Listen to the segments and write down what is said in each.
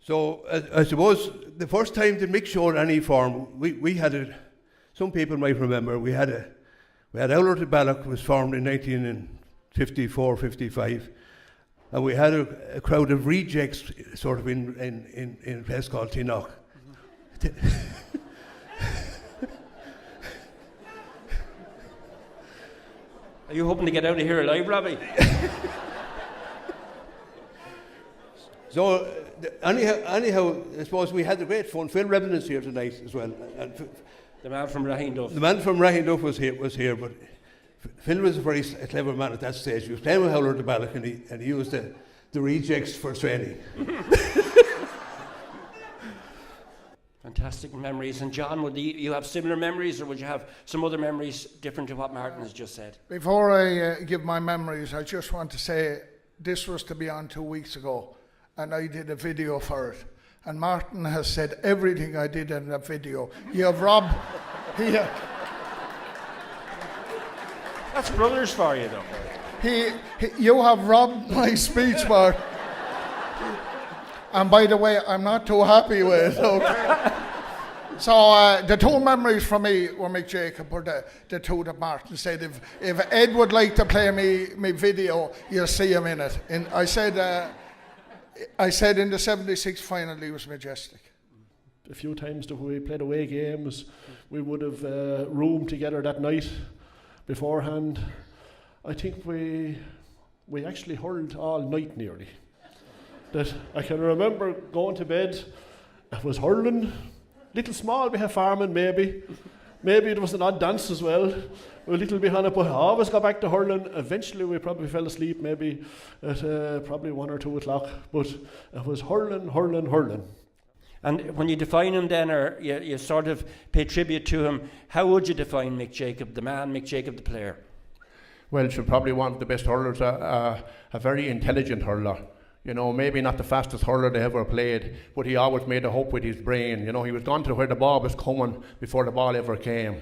So I suppose the first time that Mick showed any form, we had it. Some people might remember we had Owler to Ballock was formed in 1954-55, and we had a crowd of rejects sort of in a place called Tinoch. Are you hoping to get out of here alive, Robbie? So anyhow, I suppose we had a great fun. Phil Revenant's here tonight as well. And the man from Rahinduf. The man from Rahinduf was here, but Phil was a very clever man at that stage. He was playing with Howler to Ballock, and he used the rejects for training. Fantastic memories. And John, would you have similar memories, or would you have some other memories different to what Martin has just said? Before I give my memories, I just want to say this was to be on 2 weeks ago, and I did a video for it. And Martin has said everything I did in that video. You have robbed... That's brothers for you, though. You have robbed my speech, Martin. And by the way, I'm not too happy with it. Okay? So the two memories for me were Mick Jacob, or the two that Martin said. If Ed would like to play me video, you'll see him in it. And I said in the 76 final he was majestic. A few times that we played away games, we would have roomed together that night beforehand. I think we actually hurled all night nearly. That I can remember going to bed, I was hurling, little small bit of farming maybe there was an odd dance as well, a little behind it, but I always got back to hurling. Eventually we probably fell asleep maybe at probably 1 or 2 o'clock, but it was hurling. And when you define him then, or you sort of pay tribute to him, how would you define Mick Jacob, the man, Mick Jacob, the player? Well, she's probably one of the best hurlers, a very intelligent hurler. You know, maybe not the fastest hurler they ever played, but he always made a hope with his brain. You know, he was gone to where the ball was coming before the ball ever came.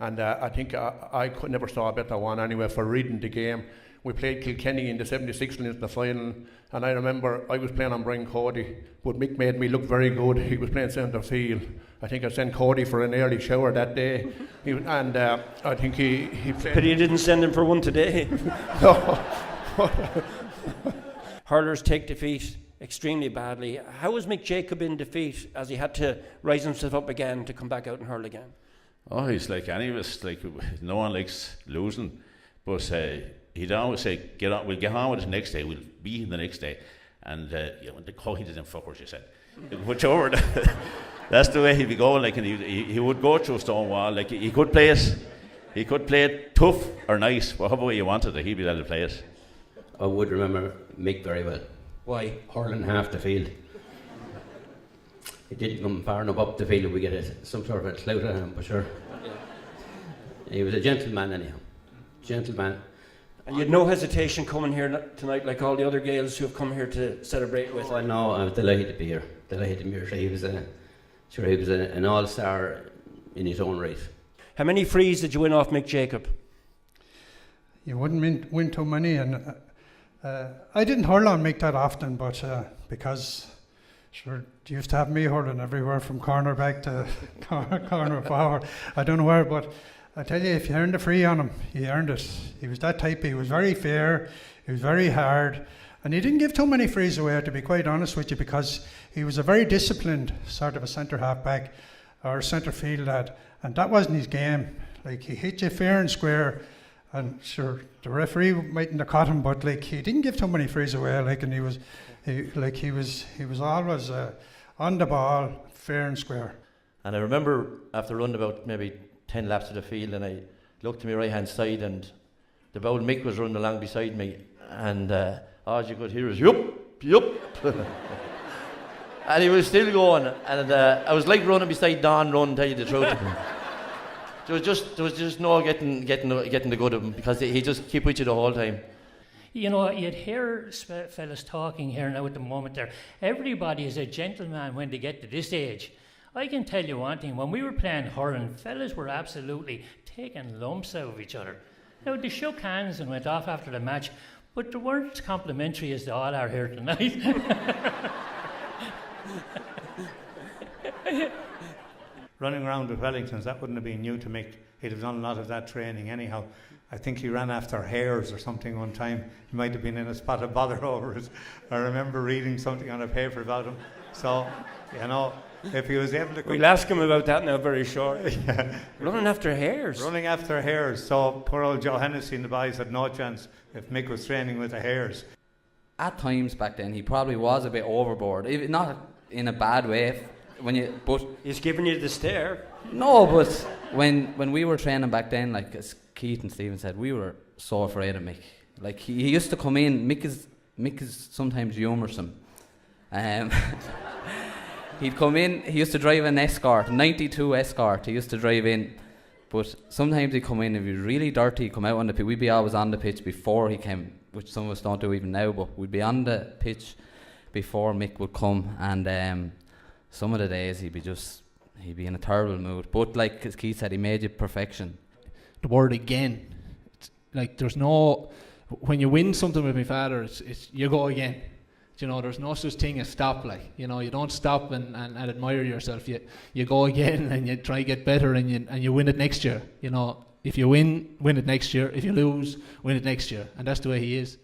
And I think I never saw a better one anyway for reading the game. We played Kilkenny in the 76 in the final, and I remember I was playing on Brian Cody, but Mick made me look very good. He was playing centre field. I think I sent Cody for an early shower that day, I think he played. But you didn't send him for one today. No. Hurlers take defeat extremely badly. How was Mick Jacob in defeat as he had to rise himself up again to come back out and hurl again? Oh, he's like any of us. Like, no one likes losing, but he'd always say, we'll get on with it the next day, we'll beat him the next day. And the coin to them fuckers, you said. Which over, that's the way he'd be going. Like, and he would go through a stone wall. Like, he could play it tough or nice, whatever way you wanted it, he'd be able to play it. I would remember Mick very well. Why? Hurling half the field. He didn't come far enough up the field we get some sort of a clout at him, but sure. Yeah. He was a gentleman anyhow. Gentleman. And you had no hesitation coming here tonight like all the other Gaels who have come here to celebrate with. Oh, no, I'm delighted to be here. He was an all-star in his own right. How many frees did you win off Mick Jacob? You wouldn't win too many, and I didn't hurl on Mick that often, but because sure, you used to have me hurling everywhere from cornerback to corner forward. I don't know where, but I tell you, if you earned a free on him, he earned it. He was that type. He was very fair. He was very hard, and he didn't give too many frees away, to be quite honest with you, because he was a very disciplined sort of a centre half back or centre field lad, and that wasn't his game. Like, he hit you fair and square. And sure, the referee mightn't have caught him, but like, he didn't give too many frees away. Like, and he was always on the ball, fair and square. And I remember after running about maybe 10 laps of the field, and I looked to my right hand side, and the old Mick was running along beside me, and all you could hear was yup. And he was still going, and I was like running beside Don Run, tell you the truth. There was just no getting the good of him, because he just keep with you the whole time. You know, you'd hear fellas talking here now at the moment there. Everybody is a gentleman when they get to this age. I can tell you one thing, when we were playing hurling, fellas were absolutely taking lumps out of each other. Now, they shook hands and went off after the match, but they weren't as complimentary as they all are here tonight. running around with Wellingtons, that wouldn't have been new to Mick. He'd have done a lot of that training anyhow. I think he ran after hares or something one time. He might have been in a spot of bother over it. I remember reading something on a paper about him. So, you know, if he was able to... We'll ask him about that now very shortly. Yeah. Running after hares. Running after hares. So poor old Joe Hennessy and the boys had no chance if Mick was training with the hares. At times back then, he probably was a bit overboard. Not in a bad way. But he's giving you the stare. No, but when we were training back then, like as Keith and Stephen said, we were so afraid of Mick. Like he used to come in. Mick is sometimes humoursome. He'd come in. He used to drive an Escort, 92 Escort. He used to drive in, but sometimes he'd come in. If he was really dirty, he'd come out on the pitch. We'd be always on the pitch before he came, which some of us don't do even now. But we'd be on the pitch before Mick would come, and some of the days he'd be in a terrible mood. But like as Keith said, he made it perfection. The word again. It's like there's no, when you win something with my father, it's you go again. You know, there's no such thing as stop. Like, you know, you don't stop and admire yourself. You go again and you try to get better and you win it next year. You know, if you win it next year. If you lose, win it next year. And that's the way he is.